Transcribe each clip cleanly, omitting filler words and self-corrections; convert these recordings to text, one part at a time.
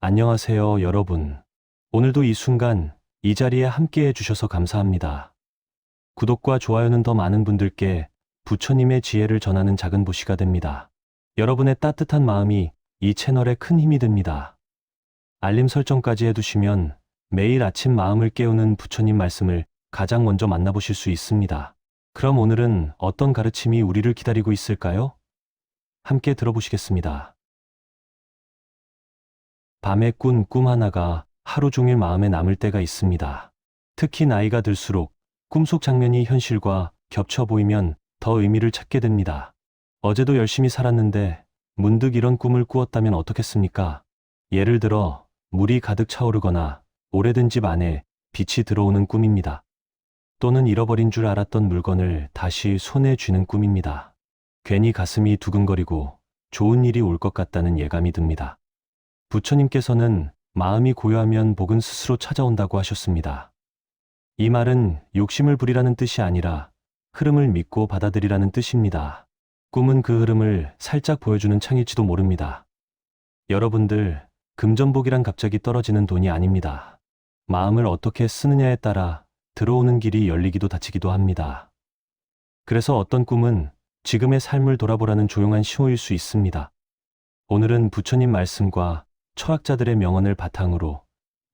안녕하세요, 여러분. 오늘도 이 순간, 이 자리에 함께 해주셔서 감사합니다. 구독과 좋아요는 더 많은 분들께 부처님의 지혜를 전하는 작은 보시가 됩니다. 여러분의 따뜻한 마음이 이 채널에 큰 힘이 됩니다. 알림 설정까지 해두시면 매일 아침 마음을 깨우는 부처님 말씀을 가장 먼저 만나보실 수 있습니다. 그럼 오늘은 어떤 가르침이 우리를 기다리고 있을까요? 함께 들어보시겠습니다. 밤에 꾼 꿈 하나가 하루 종일 마음에 남을 때가 있습니다. 특히 나이가 들수록 꿈속 장면이 현실과 겹쳐 보이면 더 의미를 찾게 됩니다. 어제도 열심히 살았는데 문득 이런 꿈을 꾸었다면 어떻겠습니까? 예를 들어 물이 가득 차오르거나 오래된 집 안에 빛이 들어오는 꿈입니다. 또는 잃어버린 줄 알았던 물건을 다시 손에 쥐는 꿈입니다. 괜히 가슴이 두근거리고 좋은 일이 올 것 같다는 예감이 듭니다. 부처님께서는 마음이 고요하면 복은 스스로 찾아온다고 하셨습니다. 이 말은 욕심을 부리라는 뜻이 아니라 흐름을 믿고 받아들이라는 뜻입니다. 꿈은 그 흐름을 살짝 보여주는 창일지도 모릅니다. 여러분들, 금전복이란 갑자기 떨어지는 돈이 아닙니다. 마음을 어떻게 쓰느냐에 따라 들어오는 길이 열리기도 닫히기도 합니다. 그래서 어떤 꿈은 지금의 삶을 돌아보라는 조용한 신호일 수 있습니다. 오늘은 부처님 말씀과 철학자들의 명언을 바탕으로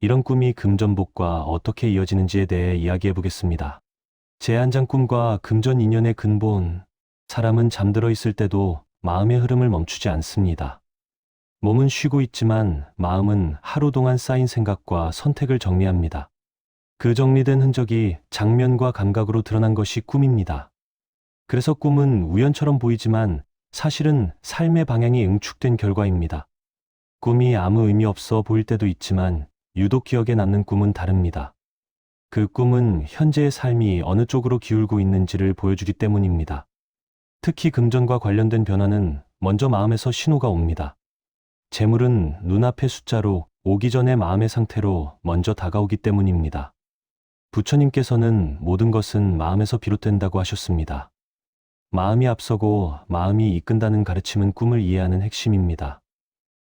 이런 꿈이 금전복과 어떻게 이어지는지에 대해 이야기해 보겠습니다. 제 한 장 꿈과 금전 인연의 근본, 사람은 잠들어 있을 때도 마음의 흐름을 멈추지 않습니다. 몸은 쉬고 있지만 마음은 하루 동안 쌓인 생각과 선택을 정리합니다. 그 정리된 흔적이 장면과 감각으로 드러난 것이 꿈입니다. 그래서 꿈은 우연처럼 보이지만 사실은 삶의 방향이 응축된 결과입니다. 꿈이 아무 의미 없어 보일 때도 있지만 유독 기억에 남는 꿈은 다릅니다. 그 꿈은 현재의 삶이 어느 쪽으로 기울고 있는지를 보여주기 때문입니다. 특히 금전과 관련된 변화는 먼저 마음에서 신호가 옵니다. 재물은 눈앞의 숫자로 오기 전에 마음의 상태로 먼저 다가오기 때문입니다. 부처님께서는 모든 것은 마음에서 비롯된다고 하셨습니다. 마음이 앞서고 마음이 이끈다는 가르침은 꿈을 이해하는 핵심입니다.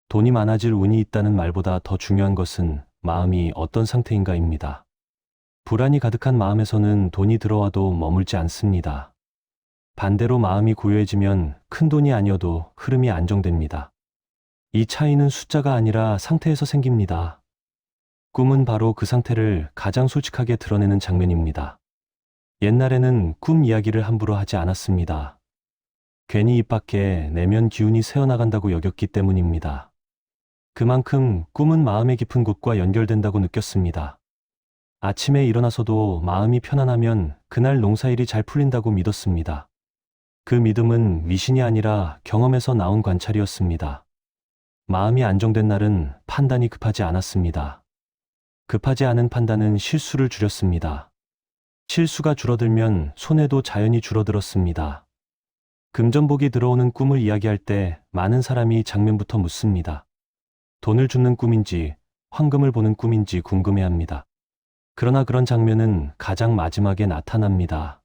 돈이 많아질 운이 있다는 말보다 더 중요한 것은 마음이 어떤 상태인가입니다. 불안이 가득한 마음에서는 돈이 들어와도 머물지 않습니다. 반대로 마음이 고요해지면 큰 돈이 아니어도 흐름이 안정됩니다. 이 차이는 숫자가 아니라 상태에서 생깁니다. 꿈은 바로 그 상태를 가장 솔직하게 드러내는 장면입니다. 옛날에는 꿈 이야기를 함부로 하지 않았습니다. 괜히 입 밖에 내면 기운이 새어나간다고 여겼기 때문입니다. 그만큼 꿈은 마음의 깊은 곳과 연결된다고 느꼈습니다. 아침에 일어나서도 마음이 편안하면 그날 농사일이 잘 풀린다고 믿었습니다. 그 믿음은 미신이 아니라 경험에서 나온 관찰이었습니다. 마음이 안정된 날은 판단이 급하지 않았습니다. 급하지 않은 판단은 실수를 줄였습니다. 실수가 줄어들면 손해도 자연히 줄어들었습니다. 금전복이 들어오는 꿈을 이야기할 때 많은 사람이 장면부터 묻습니다. 돈을 줍는 꿈인지 황금을 보는 꿈인지 궁금해합니다. 그러나 그런 장면은 가장 마지막에 나타납니다.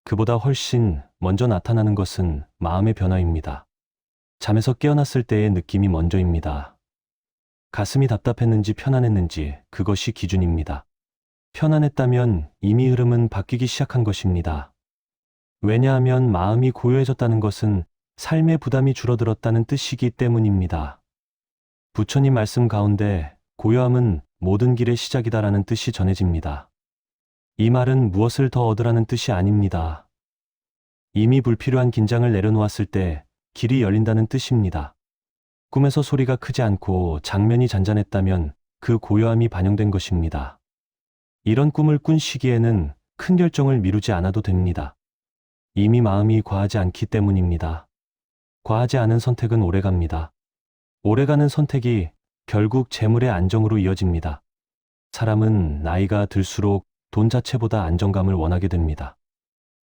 그보다 훨씬 먼저 나타나는 것은 마음의 변화입니다. 잠에서 깨어났을 때의 느낌이 먼저입니다. 가슴이 답답했는지 편안했는지 그것이 기준입니다. 편안했다면 이미 흐름은 바뀌기 시작한 것입니다. 왜냐하면 마음이 고요해졌다는 것은 삶의 부담이 줄어들었다는 뜻이기 때문입니다. 부처님 말씀 가운데 고요함은 모든 길의 시작이다라는 뜻이 전해집니다. 이 말은 무엇을 더 얻으라는 뜻이 아닙니다. 이미 불필요한 긴장을 내려놓았을 때 길이 열린다는 뜻입니다. 꿈에서 소리가 크지 않고 장면이 잔잔했다면 그 고요함이 반영된 것입니다. 이런 꿈을 꾼 시기에는 큰 결정을 미루지 않아도 됩니다. 이미 마음이 과하지 않기 때문입니다. 과하지 않은 선택은 오래갑니다. 오래가는 선택이 결국 재물의 안정으로 이어집니다. 사람은 나이가 들수록 돈 자체보다 안정감을 원하게 됩니다.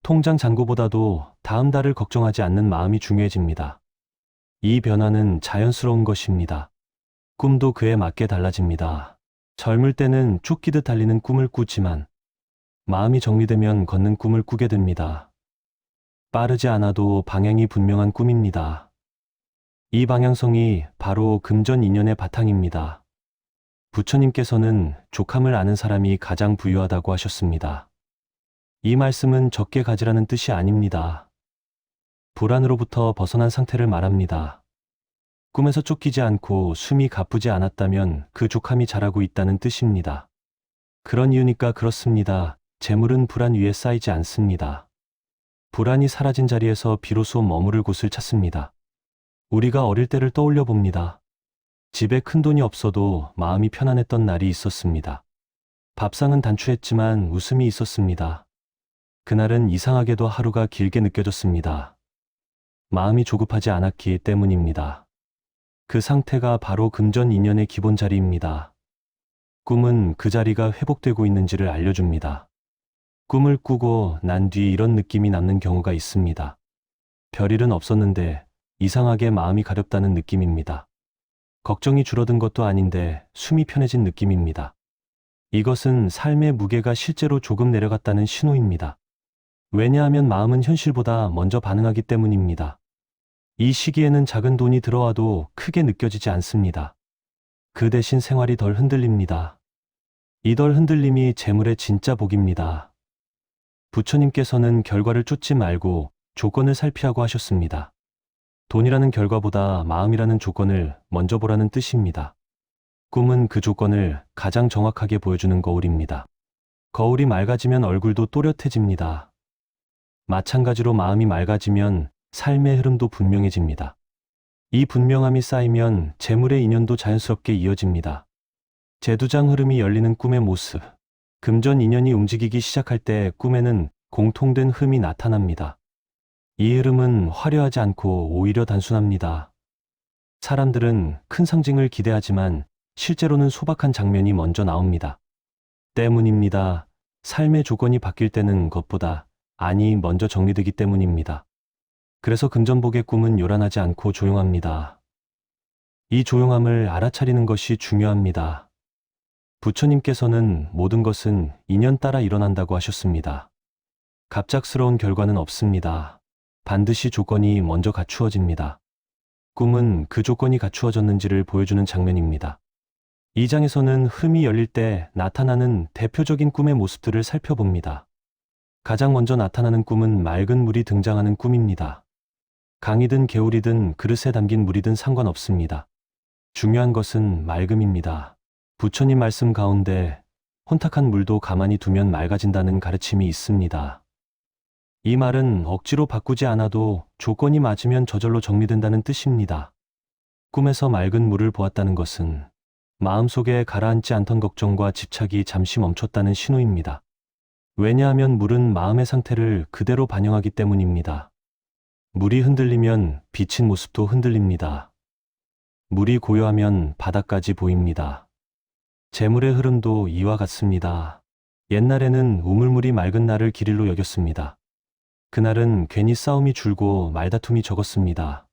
통장 잔고보다도 다음 달을 걱정하지 않는 마음이 중요해집니다. 이 변화는 자연스러운 것입니다. 꿈도 그에 맞게 달라집니다. 젊을 때는 쫓기듯 달리는 꿈을 꾸지만 마음이 정리되면 걷는 꿈을 꾸게 됩니다. 빠르지 않아도 방향이 분명한 꿈입니다. 이 방향성이 바로 금전 인연의 바탕입니다. 부처님께서는 족함을 아는 사람이 가장 부유하다고 하셨습니다. 이 말씀은 적게 가지라는 뜻이 아닙니다. 불안으로부터 벗어난 상태를 말합니다. 꿈에서 쫓기지 않고 숨이 가쁘지 않았다면 그 족함이 자라고 있다는 뜻입니다. 그런 이유니까 그렇습니다. 재물은 불안 위에 쌓이지 않습니다. 불안이 사라진 자리에서 비로소 머무를 곳을 찾습니다. 우리가 어릴 때를 떠올려 봅니다. 집에 큰 돈이 없어도 마음이 편안했던 날이 있었습니다. 밥상은 단추했지만 웃음이 있었습니다. 그날은 이상하게도 하루가 길게 느껴졌습니다. 마음이 조급하지 않았기 때문입니다. 그 상태가 바로 금전 인연의 기본 자리입니다. 꿈은 그 자리가 회복되고 있는지를 알려줍니다. 꿈을 꾸고 난 뒤 이런 느낌이 남는 경우가 있습니다. 별일은 없었는데 이상하게 마음이 가렵다는 느낌입니다. 걱정이 줄어든 것도 아닌데 숨이 편해진 느낌입니다. 이것은 삶의 무게가 실제로 조금 내려갔다는 신호입니다. 왜냐하면 마음은 현실보다 먼저 반응하기 때문입니다. 이 시기에는 작은 돈이 들어와도 크게 느껴지지 않습니다. 그 대신 생활이 덜 흔들립니다. 이 덜 흔들림이 재물의 진짜 복입니다. 부처님께서는 결과를 쫓지 말고 조건을 살피라고 하셨습니다. 돈이라는 결과보다 마음이라는 조건을 먼저 보라는 뜻입니다. 꿈은 그 조건을 가장 정확하게 보여주는 거울입니다. 거울이 맑아지면 얼굴도 또렷해집니다. 마찬가지로 마음이 맑아지면 삶의 흐름도 분명해집니다. 이 분명함이 쌓이면 재물의 인연도 자연스럽게 이어집니다. 재두장 흐름이 열리는 꿈의 모습. 금전 인연이 움직이기 시작할 때 꿈에는 공통된 흠이 나타납니다. 이 흐름은 화려하지 않고 오히려 단순합니다. 사람들은 큰 상징을 기대하지만 실제로는 소박한 장면이 먼저 나옵니다. 때문입니다. 삶의 조건이 바뀔 때는 것보다 안이 먼저 정리되기 때문입니다. 그래서 금전복의 꿈은 요란하지 않고 조용합니다. 이 조용함을 알아차리는 것이 중요합니다. 부처님께서는 모든 것은 인연 따라 일어난다고 하셨습니다. 갑작스러운 결과는 없습니다. 반드시 조건이 먼저 갖추어집니다. 꿈은 그 조건이 갖추어졌는지를 보여주는 장면입니다. 이 장에서는 흠이 열릴 때 나타나는 대표적인 꿈의 모습들을 살펴봅니다. 가장 먼저 나타나는 꿈은 맑은 물이 등장하는 꿈입니다. 강이든 개울이든 그릇에 담긴 물이든 상관없습니다. 중요한 것은 맑음입니다. 부처님 말씀 가운데 혼탁한 물도 가만히 두면 맑아진다는 가르침이 있습니다. 이 말은 억지로 바꾸지 않아도 조건이 맞으면 저절로 정리된다는 뜻입니다. 꿈에서 맑은 물을 보았다는 것은 마음속에 가라앉지 않던 걱정과 집착이 잠시 멈췄다는 신호입니다. 왜냐하면 물은 마음의 상태를 그대로 반영하기 때문입니다. 물이 흔들리면 비친 모습도 흔들립니다. 물이 고요하면 바다까지 보입니다. 재물의 흐름도 이와 같습니다. 옛날에는 우물물이 맑은 날을 길일로 여겼습니다. 그날은 괜히 싸움이 줄고 말다툼이 적었습니다.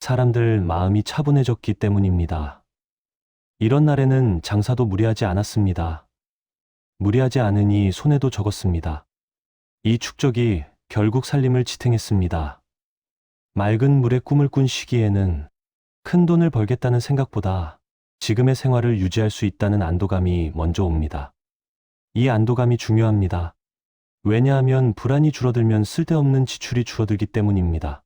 사람들 마음이 차분해졌기 때문입니다. 이런 날에는 장사도 무리하지 않았습니다. 무리하지 않으니 손해도 적었습니다. 이 축적이 결국 살림을 지탱했습니다. 맑은 물의 꿈을 꾼 시기에는 큰 돈을 벌겠다는 생각보다 지금의 생활을 유지할 수 있다는 안도감이 먼저 옵니다. 이 안도감이 중요합니다. 왜냐하면 불안이 줄어들면 쓸데없는 지출이 줄어들기 때문입니다.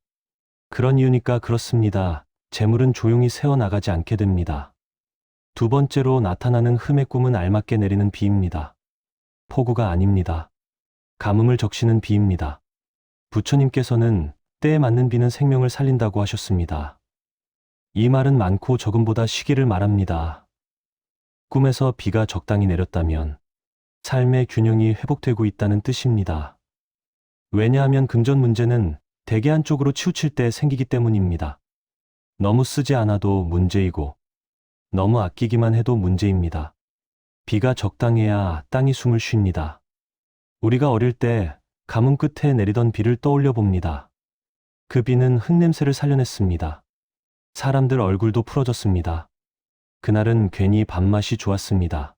그런 이유니까 그렇습니다. 재물은 조용히 새어나가지 않게 됩니다. 두 번째로 나타나는 흠의 꿈은 알맞게 내리는 비입니다. 폭우가 아닙니다. 가뭄을 적시는 비입니다. 부처님께서는 때에 맞는 비는 생명을 살린다고 하셨습니다. 이 말은 많고 적음보다 시기를 말합니다. 꿈에서 비가 적당히 내렸다면 삶의 균형이 회복되고 있다는 뜻입니다. 왜냐하면 금전 문제는 대개 한쪽으로 치우칠 때 생기기 때문입니다. 너무 쓰지 않아도 문제이고 너무 아끼기만 해도 문제입니다. 비가 적당해야 땅이 숨을 쉽니다. 우리가 어릴 때 가뭄 끝에 내리던 비를 떠올려 봅니다. 그 비는 흙냄새를 살려냈습니다. 사람들 얼굴도 풀어졌습니다. 그날은 괜히 밥맛이 좋았습니다.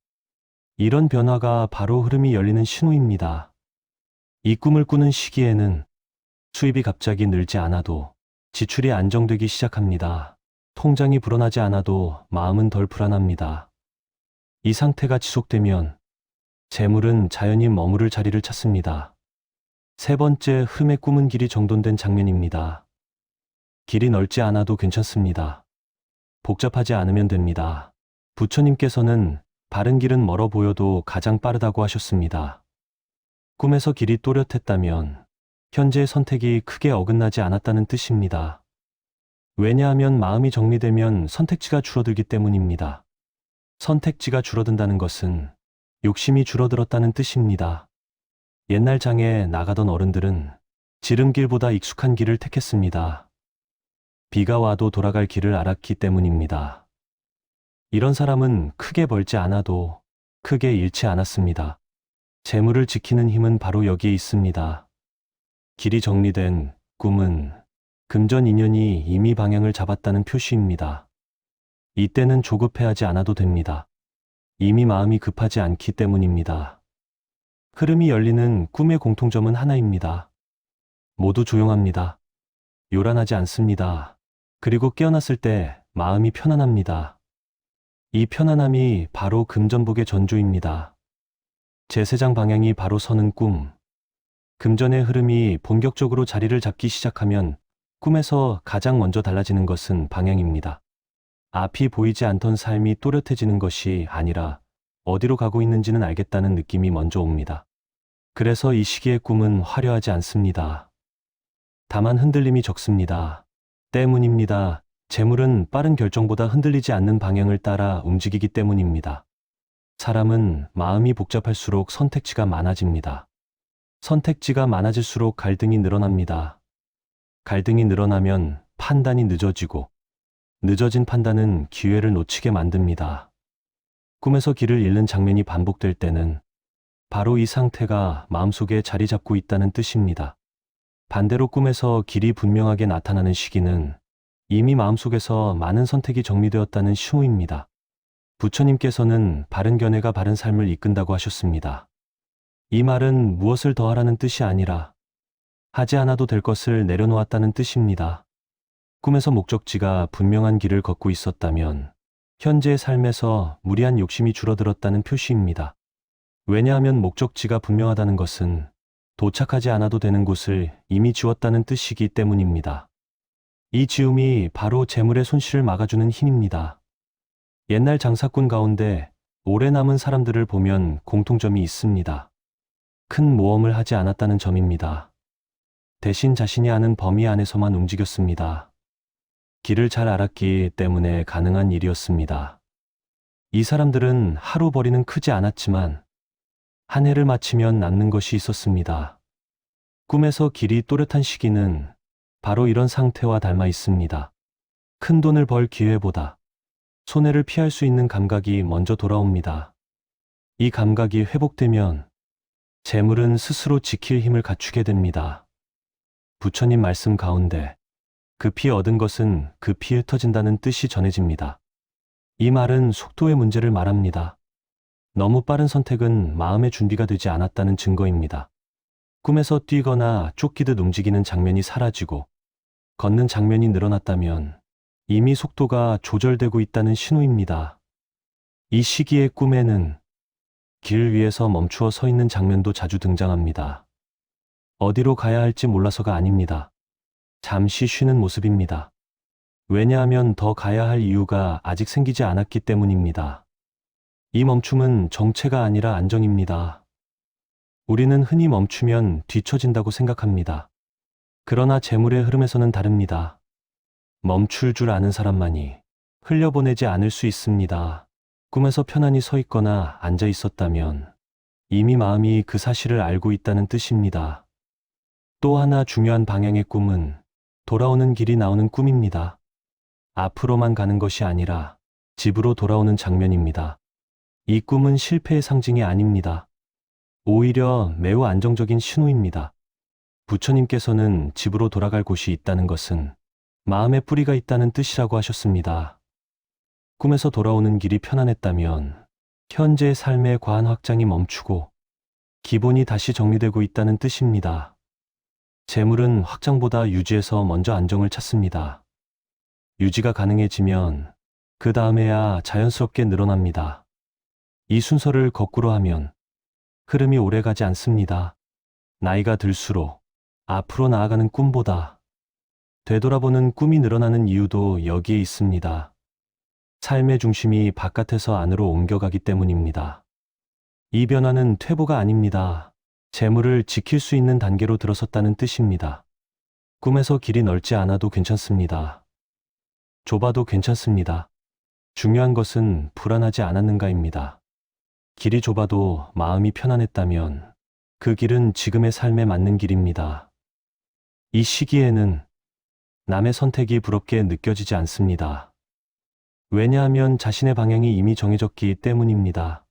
이런 변화가 바로 흐름이 열리는 신호입니다. 이 꿈을 꾸는 시기에는 수입이 갑자기 늘지 않아도 지출이 안정되기 시작합니다. 통장이 불어나지 않아도 마음은 덜 불안합니다. 이 상태가 지속되면 재물은 자연히 머무를 자리를 찾습니다. 세 번째, 흐름의 꿈은 길이 정돈된 장면입니다. 길이 넓지 않아도 괜찮습니다. 복잡하지 않으면 됩니다. 부처님께서는 바른 길은 멀어 보여도 가장 빠르다고 하셨습니다. 꿈에서 길이 또렷했다면 현재의 선택이 크게 어긋나지 않았다는 뜻입니다. 왜냐하면 마음이 정리되면 선택지가 줄어들기 때문입니다. 선택지가 줄어든다는 것은 욕심이 줄어들었다는 뜻입니다. 옛날 장에 나가던 어른들은 지름길보다 익숙한 길을 택했습니다. 비가 와도 돌아갈 길을 알았기 때문입니다. 이런 사람은 크게 벌지 않아도 크게 잃지 않았습니다. 재물을 지키는 힘은 바로 여기에 있습니다. 길이 정리된 꿈은 금전 인연이 이미 방향을 잡았다는 표시입니다. 이때는 조급해하지 않아도 됩니다. 이미 마음이 급하지 않기 때문입니다. 흐름이 열리는 꿈의 공통점은 하나입니다. 모두 조용합니다. 요란하지 않습니다. 그리고 깨어났을 때 마음이 편안합니다. 이 편안함이 바로 금전복의 전조입니다. 제세장 방향이 바로 서는 꿈. 금전의 흐름이 본격적으로 자리를 잡기 시작하면 꿈에서 가장 먼저 달라지는 것은 방향입니다. 앞이 보이지 않던 삶이 또렷해지는 것이 아니라 어디로 가고 있는지는 알겠다는 느낌이 먼저 옵니다. 그래서 이 시기의 꿈은 화려하지 않습니다. 다만 흔들림이 적습니다. 때문입니다. 재물은 빠른 결정보다 흔들리지 않는 방향을 따라 움직이기 때문입니다. 사람은 마음이 복잡할수록 선택지가 많아집니다. 선택지가 많아질수록 갈등이 늘어납니다. 갈등이 늘어나면 판단이 늦어지고 늦어진 판단은 기회를 놓치게 만듭니다. 꿈에서 길을 잃는 장면이 반복될 때는 바로 이 상태가 마음속에 자리 잡고 있다는 뜻입니다. 반대로 꿈에서 길이 분명하게 나타나는 시기는 이미 마음속에서 많은 선택이 정리되었다는 신호입니다. 부처님께서는 바른 견해가 바른 삶을 이끈다고 하셨습니다. 이 말은 무엇을 더하라는 뜻이 아니라 하지 않아도 될 것을 내려놓았다는 뜻입니다. 꿈에서 목적지가 분명한 길을 걷고 있었다면 현재의 삶에서 무리한 욕심이 줄어들었다는 표시입니다. 왜냐하면 목적지가 분명하다는 것은 도착하지 않아도 되는 곳을 이미 지웠다는 뜻이기 때문입니다. 이 지움이 바로 재물의 손실을 막아주는 힘입니다. 옛날 장사꾼 가운데 오래 남은 사람들을 보면 공통점이 있습니다. 큰 모험을 하지 않았다는 점입니다. 대신 자신이 아는 범위 안에서만 움직였습니다. 길을 잘 알았기 때문에 가능한 일이었습니다. 이 사람들은 하루 벌이는 크지 않았지만 한 해를 마치면 남는 것이 있었습니다. 꿈에서 길이 또렷한 시기는 바로 이런 상태와 닮아 있습니다. 큰 돈을 벌 기회보다 손해를 피할 수 있는 감각이 먼저 돌아옵니다. 이 감각이 회복되면 재물은 스스로 지킬 힘을 갖추게 됩니다. 부처님 말씀 가운데 급히 얻은 것은 급히 흩어진다는 뜻이 전해집니다. 이 말은 속도의 문제를 말합니다. 너무 빠른 선택은 마음의 준비가 되지 않았다는 증거입니다. 꿈에서 뛰거나 쫓기듯 움직이는 장면이 사라지고 걷는 장면이 늘어났다면 이미 속도가 조절되고 있다는 신호입니다. 이 시기의 꿈에는 길 위에서 멈추어 서 있는 장면도 자주 등장합니다. 어디로 가야 할지 몰라서가 아닙니다. 잠시 쉬는 모습입니다. 왜냐하면 더 가야 할 이유가 아직 생기지 않았기 때문입니다. 이 멈춤은 정체가 아니라 안정입니다. 우리는 흔히 멈추면 뒤처진다고 생각합니다. 그러나 재물의 흐름에서는 다릅니다. 멈출 줄 아는 사람만이 흘려보내지 않을 수 있습니다. 꿈에서 편안히 서 있거나 앉아 있었다면 이미 마음이 그 사실을 알고 있다는 뜻입니다. 또 하나 중요한 방향의 꿈은 돌아오는 길이 나오는 꿈입니다. 앞으로만 가는 것이 아니라 집으로 돌아오는 장면입니다. 이 꿈은 실패의 상징이 아닙니다. 오히려 매우 안정적인 신호입니다. 부처님께서는 집으로 돌아갈 곳이 있다는 것은 마음의 뿌리가 있다는 뜻이라고 하셨습니다. 꿈에서 돌아오는 길이 편안했다면 현재의 삶의 과한 확장이 멈추고 기본이 다시 정리되고 있다는 뜻입니다. 재물은 확장보다 유지에서 먼저 안정을 찾습니다. 유지가 가능해지면 그 다음에야 자연스럽게 늘어납니다. 이 순서를 거꾸로 하면 흐름이 오래가지 않습니다. 나이가 들수록 앞으로 나아가는 꿈보다 되돌아보는 꿈이 늘어나는 이유도 여기에 있습니다. 삶의 중심이 바깥에서 안으로 옮겨가기 때문입니다. 이 변화는 퇴보가 아닙니다. 재물을 지킬 수 있는 단계로 들어섰다는 뜻입니다. 꿈에서 길이 넓지 않아도 괜찮습니다. 좁아도 괜찮습니다. 중요한 것은 불안하지 않았는가입니다. 길이 좁아도 마음이 편안했다면 그 길은 지금의 삶에 맞는 길입니다. 이 시기에는 남의 선택이 부럽게 느껴지지 않습니다. 왜냐하면 자신의 방향이 이미 정해졌기 때문입니다.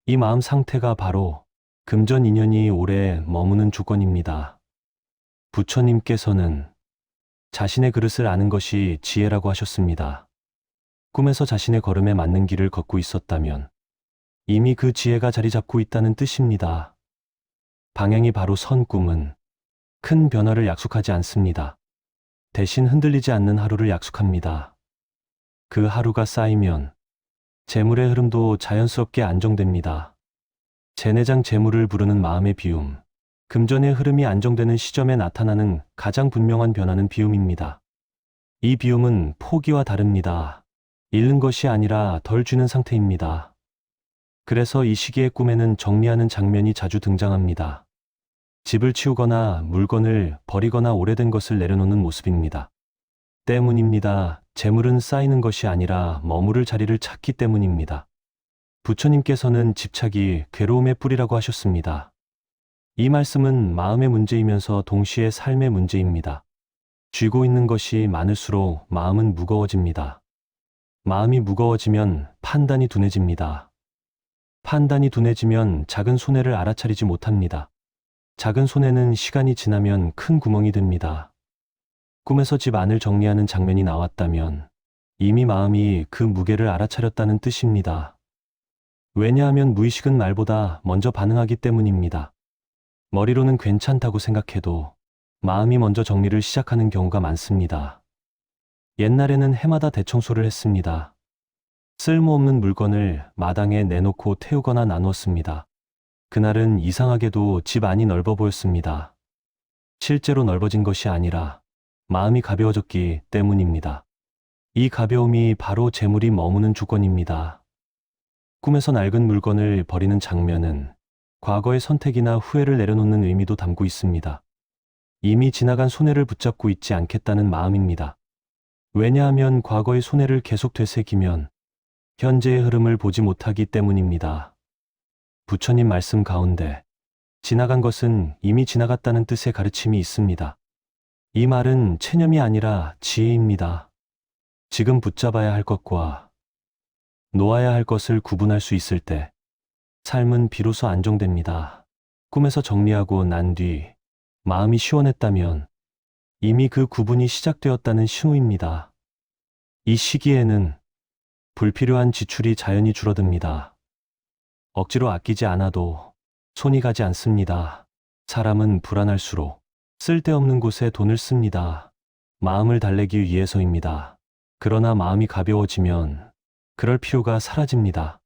이 마음 상태가 바로 금전 인연이 오래 머무는 조건입니다. 부처님께서는 자신의 그릇을 아는 것이 지혜라고 하셨습니다. 꿈에서 자신의 걸음에 맞는 길을 걷고 있었다면 이미 그 지혜가 자리 잡고 있다는 뜻입니다. 방향이 바로 선 꿈은 큰 변화를 약속하지 않습니다. 대신 흔들리지 않는 하루를 약속합니다. 그 하루가 쌓이면 재물의 흐름도 자연스럽게 안정됩니다. 재내장 재물을 부르는 마음의 비움, 금전의 흐름이 안정되는 시점에 나타나는 가장 분명한 변화는 비움입니다. 이 비움은 포기와 다릅니다. 잃는 것이 아니라 덜 쥐는 상태입니다. 그래서 이 시기의 꿈에는 정리하는 장면이 자주 등장합니다. 집을 치우거나 물건을 버리거나 오래된 것을 내려놓는 모습입니다. 때문입니다. 재물은 쌓이는 것이 아니라 머무를 자리를 찾기 때문입니다. 부처님께서는 집착이 괴로움의 뿌리라고 하셨습니다. 이 말씀은 마음의 문제이면서 동시에 삶의 문제입니다. 쥐고 있는 것이 많을수록 마음은 무거워집니다. 마음이 무거워지면 판단이 둔해집니다. 판단이 둔해지면 작은 손해를 알아차리지 못합니다. 작은 손해는 시간이 지나면 큰 구멍이 됩니다. 꿈에서 집 안을 정리하는 장면이 나왔다면 이미 마음이 그 무게를 알아차렸다는 뜻입니다. 왜냐하면 무의식은 말보다 먼저 반응하기 때문입니다. 머리로는 괜찮다고 생각해도 마음이 먼저 정리를 시작하는 경우가 많습니다. 옛날에는 해마다 대청소를 했습니다. 쓸모없는 물건을 마당에 내놓고 태우거나 나누었습니다. 그날은 이상하게도 집 안이 넓어 보였습니다. 실제로 넓어진 것이 아니라 마음이 가벼워졌기 때문입니다. 이 가벼움이 바로 재물이 머무는 조건입니다. 꿈에서 낡은 물건을 버리는 장면은 과거의 선택이나 후회를 내려놓는 의미도 담고 있습니다. 이미 지나간 손해를 붙잡고 있지 않겠다는 마음입니다. 왜냐하면 과거의 손해를 계속 되새기면 현재의 흐름을 보지 못하기 때문입니다. 부처님 말씀 가운데 지나간 것은 이미 지나갔다는 뜻의 가르침이 있습니다. 이 말은 체념이 아니라 지혜입니다. 지금 붙잡아야 할 것과 놓아야 할 것을 구분할 수 있을 때 삶은 비로소 안정됩니다. 꿈에서 정리하고 난 뒤 마음이 시원했다면 이미 그 구분이 시작되었다는 신호입니다. 이 시기에는 불필요한 지출이 자연히 줄어듭니다. 억지로 아끼지 않아도 손이 가지 않습니다. 사람은 불안할수록 쓸데없는 곳에 돈을 씁니다. 마음을 달래기 위해서입니다. 그러나 마음이 가벼워지면 그럴 필요가 사라집니다.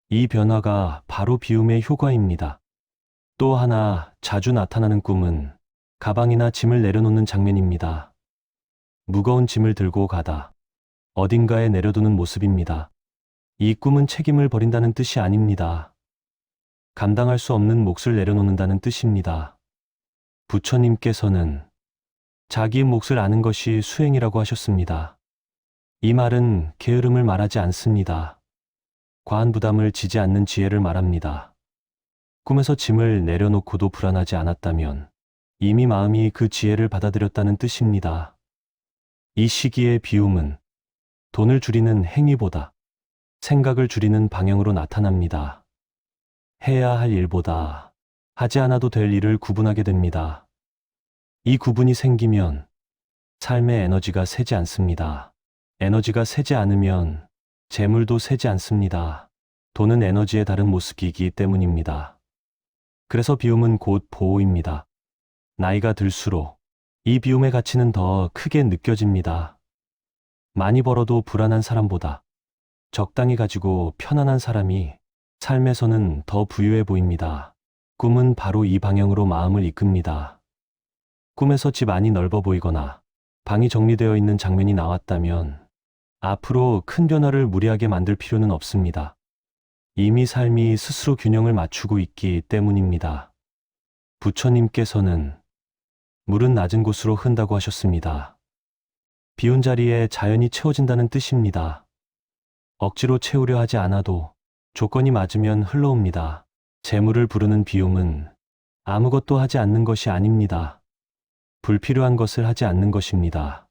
이 변화가 바로 비움의 효과입니다. 또 하나 자주 나타나는 꿈은 가방이나 짐을 내려놓는 장면입니다. 무거운 짐을 들고 가다 어딘가에 내려두는 모습입니다. 이 꿈은 책임을 버린다는 뜻이 아닙니다. 감당할 수 없는 몫을 내려놓는다는 뜻입니다. 부처님께서는 자기의 몫을 아는 것이 수행이라고 하셨습니다. 이 말은 게으름을 말하지 않습니다. 과한 부담을 지지 않는 지혜를 말합니다. 꿈에서 짐을 내려놓고도 불안하지 않았다면 이미 마음이 그 지혜를 받아들였다는 뜻입니다. 이 시기의 비움은 돈을 줄이는 행위보다 생각을 줄이는 방향으로 나타납니다. 해야 할 일보다 하지 않아도 될 일을 구분하게 됩니다. 이 구분이 생기면 삶의 에너지가 새지 않습니다. 에너지가 새지 않으면 재물도 새지 않습니다. 돈은 에너지의 다른 모습이기 때문입니다. 그래서 비움은 곧 보호입니다. 나이가 들수록 이 비움의 가치는 더 크게 느껴집니다. 많이 벌어도 불안한 사람보다 적당히 가지고 편안한 사람이 삶에서는 더 부유해 보입니다. 꿈은 바로 이 방향으로 마음을 이끕니다. 꿈에서 집 안이 넓어 보이거나 방이 정리되어 있는 장면이 나왔다면 앞으로 큰 변화를 무리하게 만들 필요는 없습니다. 이미 삶이 스스로 균형을 맞추고 있기 때문입니다. 부처님께서는 물은 낮은 곳으로 흐른다고 하셨습니다. 비운 자리에 자연이 채워진다는 뜻입니다. 억지로 채우려 하지 않아도 조건이 맞으면 흘러옵니다. 재물을 부르는 비움은 아무것도 하지 않는 것이 아닙니다. 불필요한 것을 하지 않는 것입니다.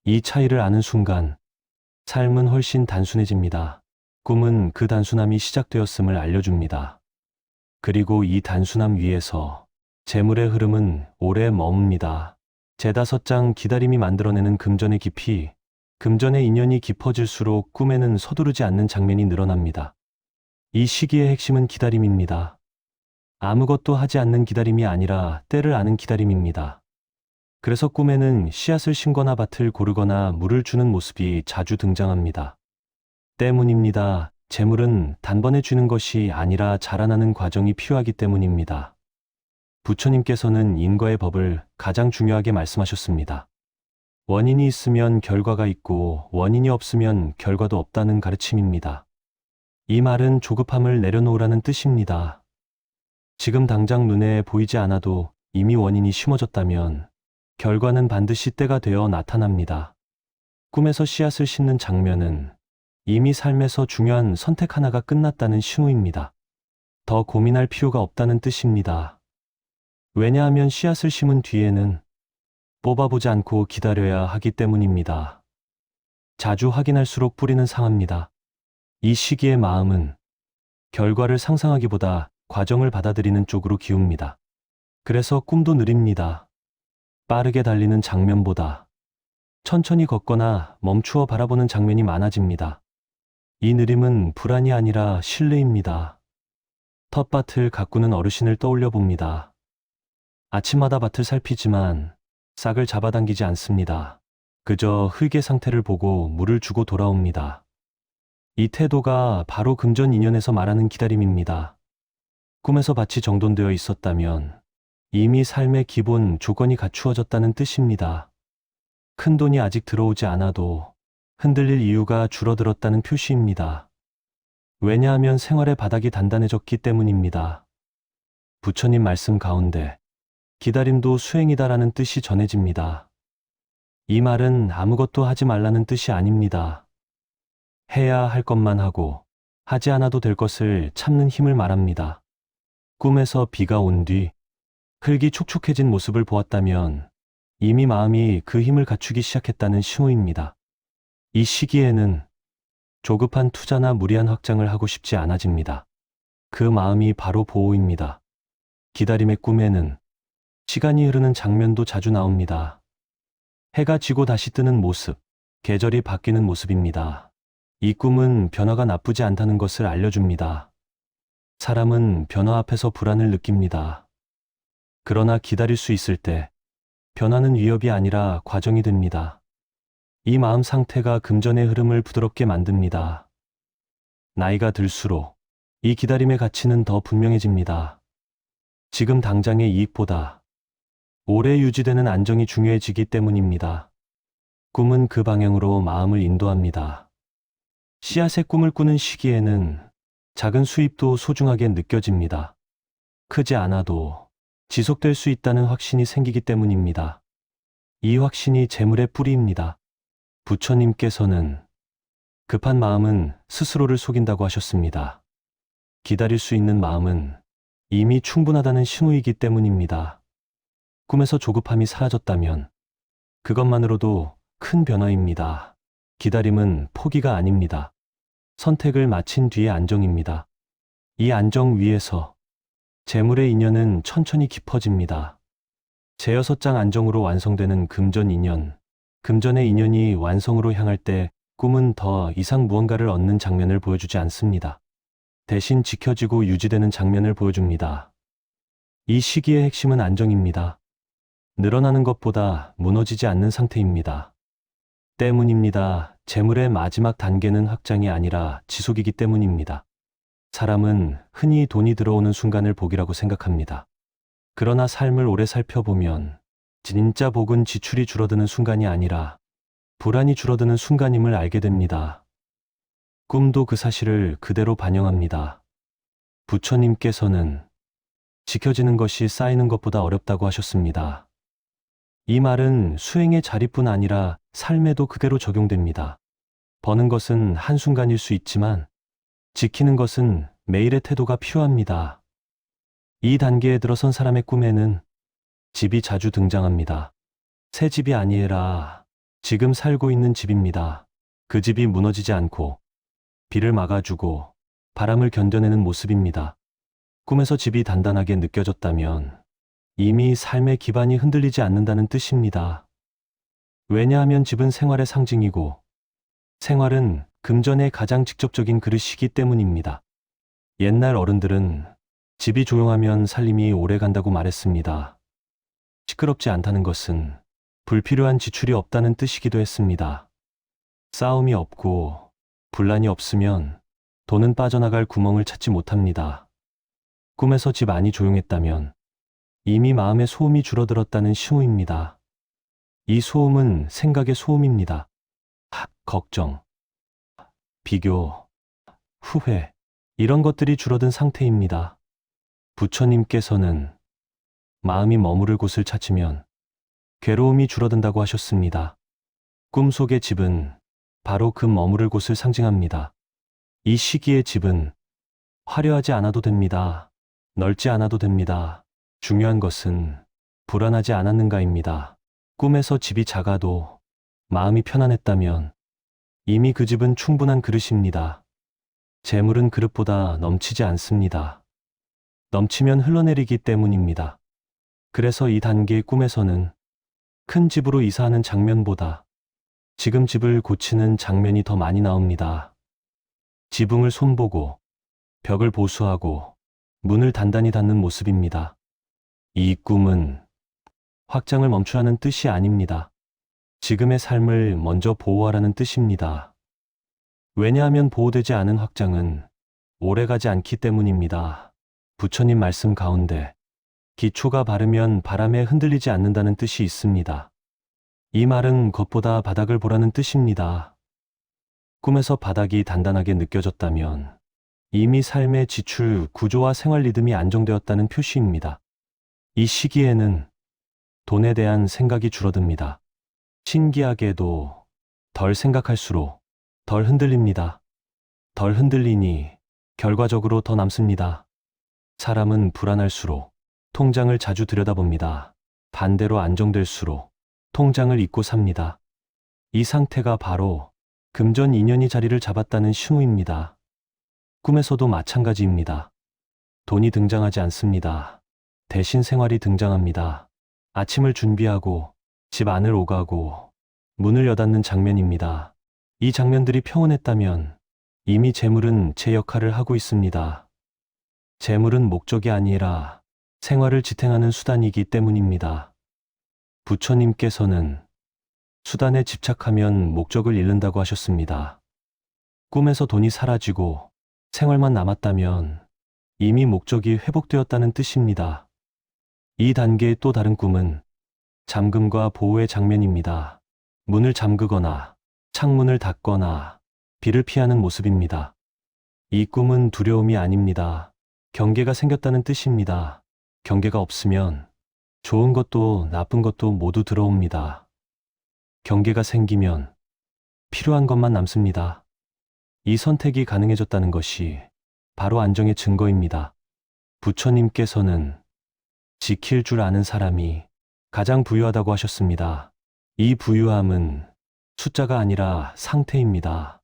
이 차이를 아는 순간 삶은 훨씬 단순해집니다. 꿈은 그 단순함이 시작되었음을 알려줍니다. 그리고 이 단순함 위에서 재물의 흐름은 오래 머뭅니다. 제5장 기다림이 만들어내는 금전의 깊이. 금전의 인연이 깊어질수록 꿈에는 서두르지 않는 장면이 늘어납니다. 이 시기의 핵심은 기다림입니다. 아무것도 하지 않는 기다림이 아니라 때를 아는 기다림입니다. 그래서 꿈에는 씨앗을 심거나 밭을 고르거나 물을 주는 모습이 자주 등장합니다. 때문입니다. 재물은 단번에 주는 것이 아니라 자라나는 과정이 필요하기 때문입니다. 부처님께서는 인과의 법을 가장 중요하게 말씀하셨습니다. 원인이 있으면 결과가 있고 원인이 없으면 결과도 없다는 가르침입니다. 이 말은 조급함을 내려놓으라는 뜻입니다. 지금 당장 눈에 보이지 않아도 이미 원인이 심어졌다면 결과는 반드시 때가 되어 나타납니다. 꿈에서 씨앗을 심는 장면은 이미 삶에서 중요한 선택 하나가 끝났다는 신호입니다. 더 고민할 필요가 없다는 뜻입니다. 왜냐하면 씨앗을 심은 뒤에는 뽑아보지 않고 기다려야 하기 때문입니다. 자주 확인할수록 뿌리는 상합니다. 이 시기의 마음은 결과를 상상하기보다 과정을 받아들이는 쪽으로 기웁니다. 그래서 꿈도 느립니다. 빠르게 달리는 장면보다 천천히 걷거나 멈추어 바라보는 장면이 많아집니다. 이 느림은 불안이 아니라 신뢰입니다. 텃밭을 가꾸는 어르신을 떠올려 봅니다. 아침마다 밭을 살피지만 싹을 잡아당기지 않습니다. 그저 흙의 상태를 보고 물을 주고 돌아옵니다. 이 태도가 바로 금전 인연에서 말하는 기다림입니다. 꿈에서 밭이 정돈되어 있었다면 이미 삶의 기본 조건이 갖추어졌다는 뜻입니다. 큰 돈이 아직 들어오지 않아도 흔들릴 이유가 줄어들었다는 표시입니다. 왜냐하면 생활의 바닥이 단단해졌기 때문입니다. 부처님 말씀 가운데 기다림도 수행이다라는 뜻이 전해집니다. 이 말은 아무것도 하지 말라는 뜻이 아닙니다. 해야 할 것만 하고 하지 않아도 될 것을 참는 힘을 말합니다. 꿈에서 비가 온 뒤 흙이 촉촉해진 모습을 보았다면 이미 마음이 그 힘을 갖추기 시작했다는 신호입니다. 이 시기에는 조급한 투자나 무리한 확장을 하고 싶지 않아집니다. 그 마음이 바로 보호입니다. 기다림의 꿈에는 시간이 흐르는 장면도 자주 나옵니다. 해가 지고 다시 뜨는 모습, 계절이 바뀌는 모습입니다. 이 꿈은 변화가 나쁘지 않다는 것을 알려줍니다. 사람은 변화 앞에서 불안을 느낍니다. 그러나 기다릴 수 있을 때 변화는 위협이 아니라 과정이 됩니다. 이 마음 상태가 금전의 흐름을 부드럽게 만듭니다. 나이가 들수록 이 기다림의 가치는 더 분명해집니다. 지금 당장의 이익보다 오래 유지되는 안정이 중요해지기 때문입니다. 꿈은 그 방향으로 마음을 인도합니다. 씨앗의 꿈을 꾸는 시기에는 작은 수입도 소중하게 느껴집니다. 크지 않아도 지속될 수 있다는 확신이 생기기 때문입니다. 이 확신이 재물의 뿌리입니다. 부처님께서는 급한 마음은 스스로를 속인다고 하셨습니다. 기다릴 수 있는 마음은 이미 충분하다는 신호이기 때문입니다. 꿈에서 조급함이 사라졌다면 그것만으로도 큰 변화입니다. 기다림은 포기가 아닙니다. 선택을 마친 뒤의 안정입니다. 이 안정 위에서 재물의 인연은 천천히 깊어집니다. 제6장 안정으로 완성되는 금전 인연. 금전의 인연이 완성으로 향할 때 꿈은 더 이상 무언가를 얻는 장면을 보여주지 않습니다. 대신 지켜지고 유지되는 장면을 보여줍니다. 이 시기의 핵심은 안정입니다. 늘어나는 것보다 무너지지 않는 상태입니다. 때문입니다. 재물의 마지막 단계는 확장이 아니라 지속이기 때문입니다. 사람은 흔히 돈이 들어오는 순간을 복이라고 생각합니다. 그러나 삶을 오래 살펴보면 진짜 복은 지출이 줄어드는 순간이 아니라 불안이 줄어드는 순간임을 알게 됩니다. 꿈도 그 사실을 그대로 반영합니다. 부처님께서는 지켜지는 것이 쌓이는 것보다 어렵다고 하셨습니다. 이 말은 수행의 자리뿐 아니라 삶에도 그대로 적용됩니다. 버는 것은 한순간일 수 있지만 지키는 것은 매일의 태도가 필요합니다. 이 단계에 들어선 사람의 꿈에는 집이 자주 등장합니다. 새 집이 아니라 지금 살고 있는 집입니다. 그 집이 무너지지 않고 비를 막아주고 바람을 견뎌내는 모습입니다. 꿈에서 집이 단단하게 느껴졌다면 이미 삶의 기반이 흔들리지 않는다는 뜻입니다. 왜냐하면 집은 생활의 상징이고 생활은 금전의 가장 직접적인 그릇이기 때문입니다. 옛날 어른들은 집이 조용하면 살림이 오래 간다고 말했습니다. 시끄럽지 않다는 것은 불필요한 지출이 없다는 뜻이기도 했습니다. 싸움이 없고 분란이 없으면 돈은 빠져나갈 구멍을 찾지 못합니다. 꿈에서 집 안이 조용했다면 이미 마음의 소음이 줄어들었다는 신호입니다. 이 소음은 생각의 소음입니다. 걱정, 비교, 후회, 이런 것들이 줄어든 상태입니다. 부처님께서는 마음이 머무를 곳을 찾으면 괴로움이 줄어든다고 하셨습니다. 꿈속의 집은 바로 그 머무를 곳을 상징합니다. 이 시기의 집은 화려하지 않아도 됩니다. 넓지 않아도 됩니다. 중요한 것은 불안하지 않았는가입니다. 꿈에서 집이 작아도 마음이 편안했다면 이미 그 집은 충분한 그릇입니다. 재물은 그릇보다 넘치지 않습니다. 넘치면 흘러내리기 때문입니다. 그래서 이 단계의 꿈에서는 큰 집으로 이사하는 장면보다 지금 집을 고치는 장면이 더 많이 나옵니다. 지붕을 손보고 벽을 보수하고 문을 단단히 닫는 모습입니다. 이 꿈은 확장을 멈추라는 뜻이 아닙니다. 지금의 삶을 먼저 보호하라는 뜻입니다. 왜냐하면 보호되지 않은 확장은 오래가지 않기 때문입니다. 부처님 말씀 가운데 기초가 바르면 바람에 흔들리지 않는다는 뜻이 있습니다. 이 말은 겉보다 바닥을 보라는 뜻입니다. 꿈에서 바닥이 단단하게 느껴졌다면 이미 삶의 지출, 구조와 생활 리듬이 안정되었다는 표시입니다. 이 시기에는 돈에 대한 생각이 줄어듭니다. 신기하게도 덜 생각할수록 덜 흔들립니다. 덜 흔들리니 결과적으로 더 남습니다. 사람은 불안할수록 통장을 자주 들여다봅니다. 반대로 안정될수록 통장을 잊고 삽니다. 이 상태가 바로 금전 인연이 자리를 잡았다는 신호입니다. 꿈에서도 마찬가지입니다. 돈이 등장하지 않습니다. 대신 생활이 등장합니다. 아침을 준비하고 집 안을 오가고 문을 여닫는 장면입니다. 이 장면들이 평온했다면 이미 재물은 제 역할을 하고 있습니다. 재물은 목적이 아니라 생활을 지탱하는 수단이기 때문입니다. 부처님께서는 수단에 집착하면 목적을 잃는다고 하셨습니다. 꿈에서 돈이 사라지고 생활만 남았다면 이미 목적이 회복되었다는 뜻입니다. 이 단계의 또 다른 꿈은 잠금과 보호의 장면입니다. 문을 잠그거나 창문을 닫거나 비를 피하는 모습입니다. 이 꿈은 두려움이 아닙니다. 경계가 생겼다는 뜻입니다. 경계가 없으면 좋은 것도 나쁜 것도 모두 들어옵니다. 경계가 생기면 필요한 것만 남습니다. 이 선택이 가능해졌다는 것이 바로 안정의 증거입니다. 부처님께서는 지킬 줄 아는 사람이 가장 부유하다고 하셨습니다. 이 부유함은 숫자가 아니라 상태입니다.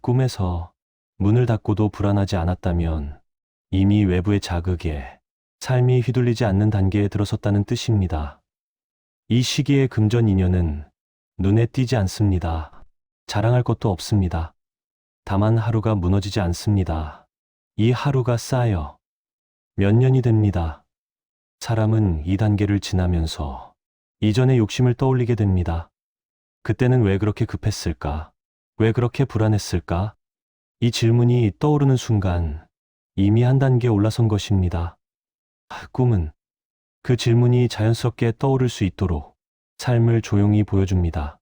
꿈에서 문을 닫고도 불안하지 않았다면 이미 외부의 자극에 삶이 휘둘리지 않는 단계에 들어섰다는 뜻입니다. 이 시기의 금전 인연은 눈에 띄지 않습니다. 자랑할 것도 없습니다. 다만 하루가 무너지지 않습니다. 이 하루가 쌓여 몇 년이 됩니다. 사람은 이 단계를 지나면서 이전의 욕심을 떠올리게 됩니다. 그때는 왜 그렇게 급했을까? 왜 그렇게 불안했을까? 이 질문이 떠오르는 순간 이미 한 단계 올라선 것입니다. 꿈은 그 질문이 자연스럽게 떠오를 수 있도록 삶을 조용히 보여줍니다.